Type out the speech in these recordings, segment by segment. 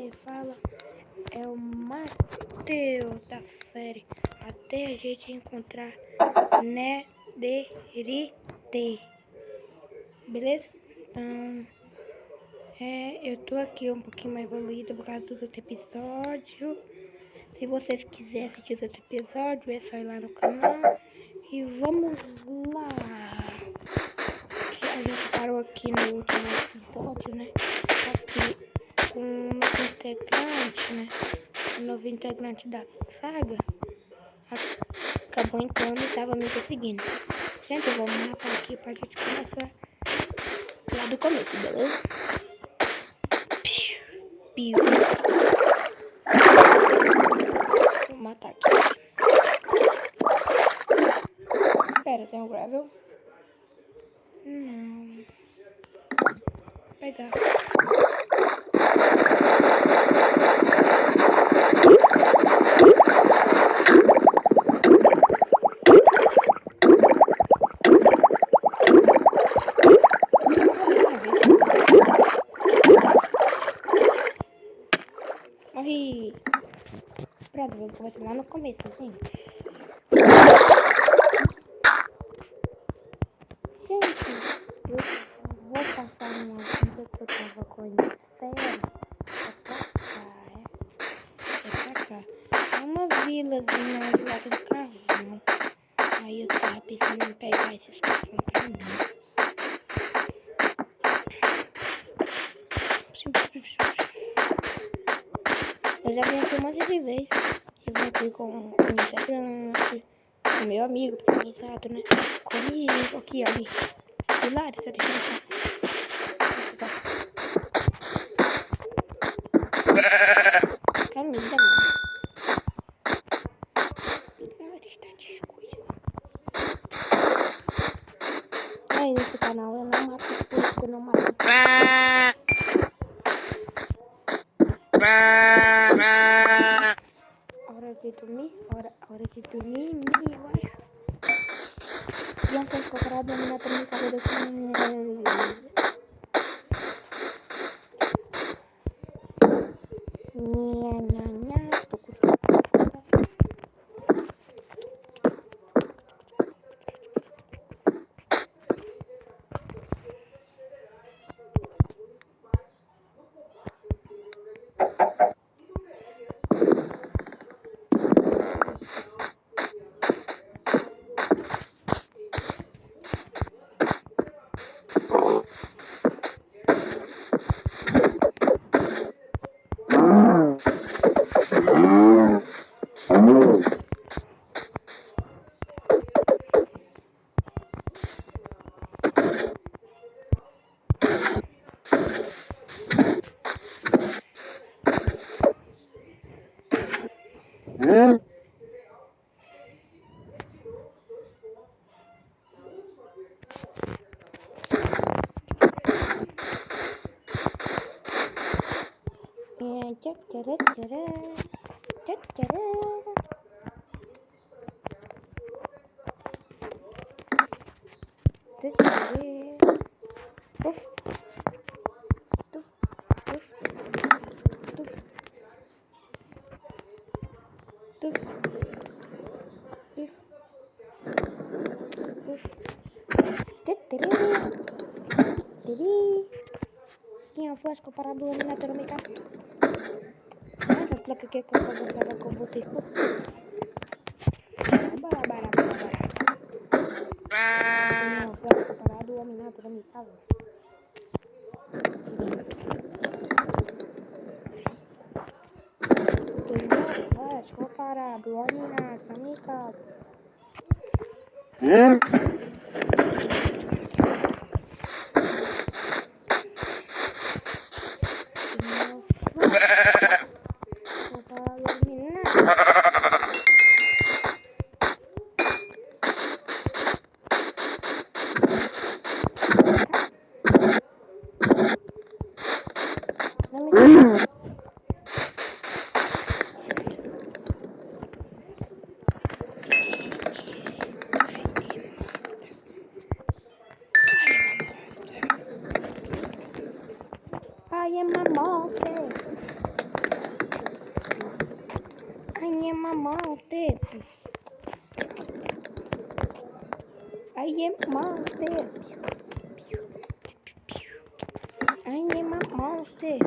quem fala é o Matheus da série Até a gente encontrar Netherite. Beleza? Então, eu tô aqui um pouquinho mais evoluída por causa dos outros episódios. Se vocês quiserem assistir os outros episódios, é só ir lá no canal. E vamos lá. A gente parou aqui no último episódio, né? Aqui com um novo integrante, né? O novo integrante da saga acabou entrando e tava me perseguindo. Gente, vamos matar aqui pra gente começar lá do começo, beleza? Piu. Vou matar aqui. Espera, tem um gravel? Não. Vou pegar. Morri. Pronto, vou começar lá no começo, gente. Eu vou passar uma vida que eu tava conhecendo. É pra cá. É uma vilazinha do lado do carvão. Aí eu tava pensando em pegar esses carvão pra mim. Eu já vim aqui um monte de vezes. Eu vim aqui com um integrante, com meu amigo, exato, né? Comigo, aqui, ali. Pilares, tá deixando. Camisa, mano. Pilares, tá descoisa. Aí nesse canal eu não mato os porcos, eu não mato. Hora de dormir, hora de dormir, eu acho. E antes de comprar a dominar também cabelo assim. Tô curtindo. Tinha uma flash comparado ali na termica. Essa placa que eu vou com vocês. Bora. Tinha uma flash comparado ali na termica. Tinha uma flash comparado ali na termica. I am a monster. am a monster. I am a monster. I am a monster.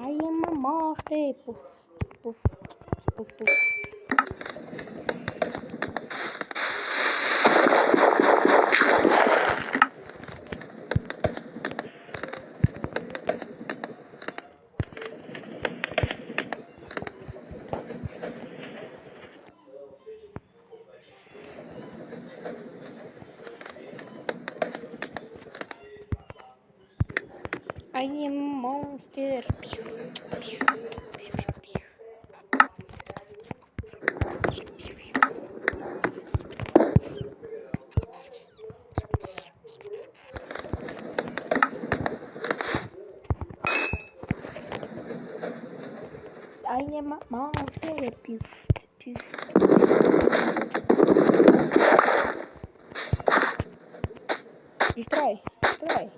I am a monster. Puff, puff, puff, puff. I am a monster. I am a monster. Destrói, destrói,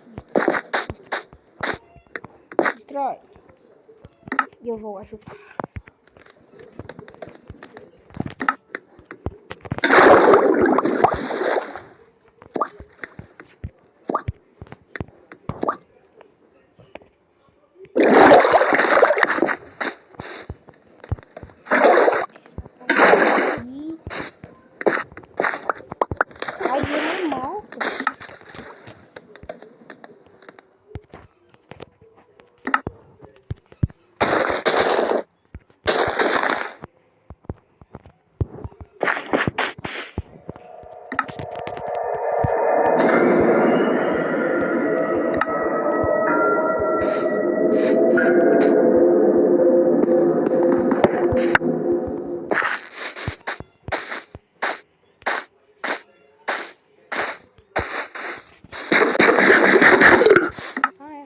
destrói. E eu vou ajudar. I am a monster.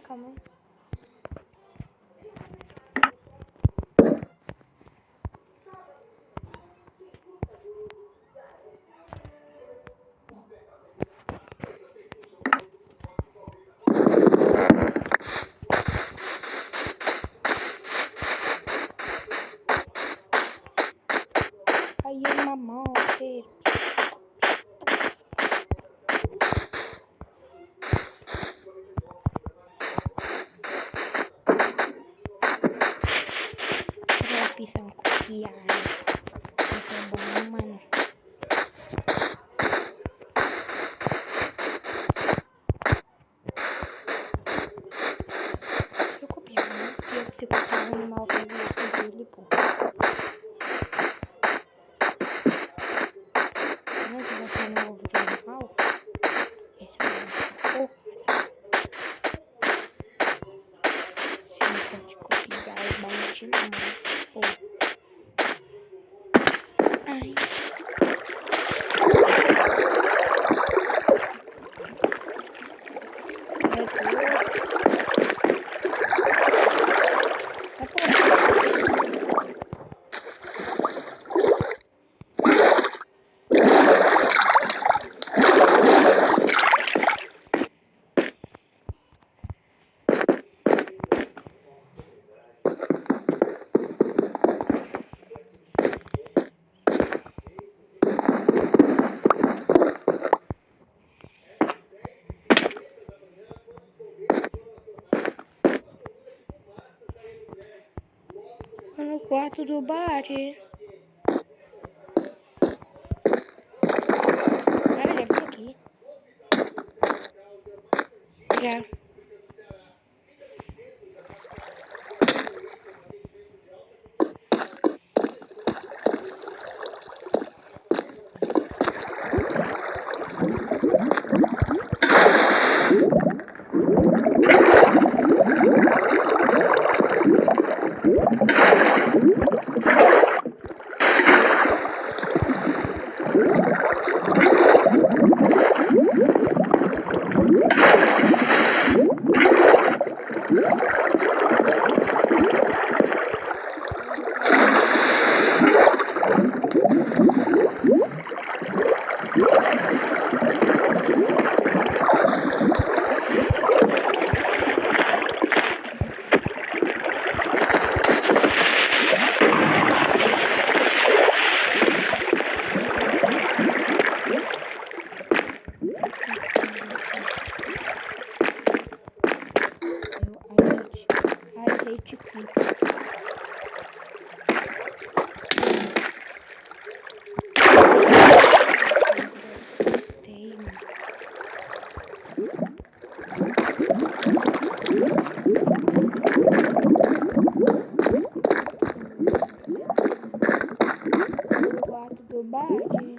Calma aí. I am a monster. Opção copiar. Isso é bom, mano. Deixa eu copiar, né? Se eu copiar o animal dele, pô. Não que vai ser no ovo de animal. Esse é o animal. Se não pode copiar, é bom demais. Pô. Ai. No quarto do bar. Ah, já vim aqui. Já. clipe. O gato do Bad.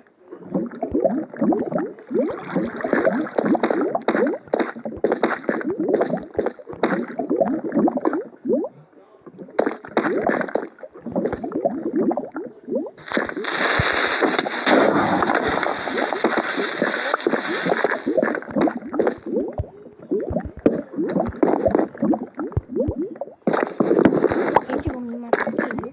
Gente, vão me matar aqui, viu?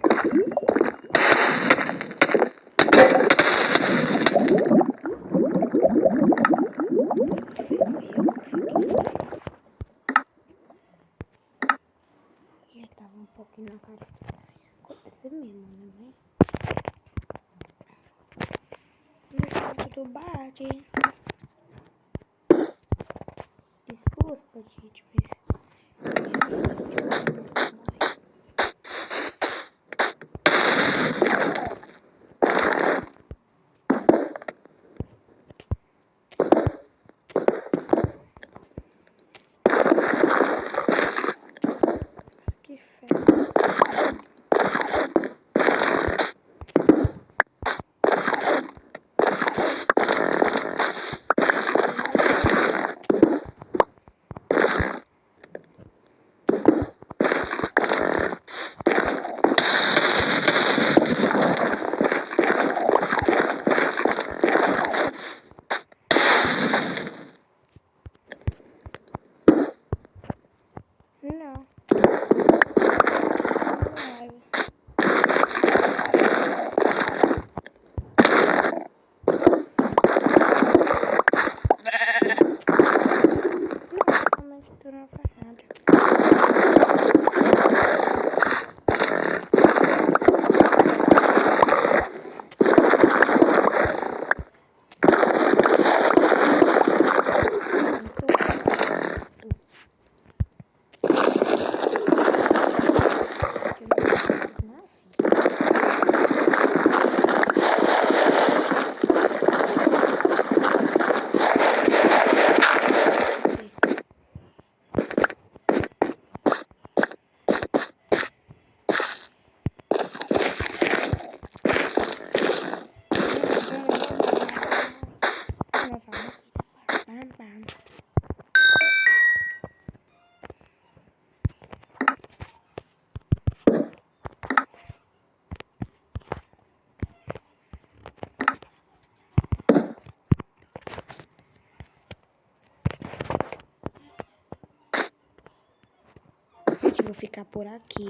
Já tava um pouquinho na cara. Aconteceu mesmo, né? Meu gato do Bad. Desculpa, gente, mas... Que fé. Não. Realmente tu não faz nada. Gente, vou ficar por aqui.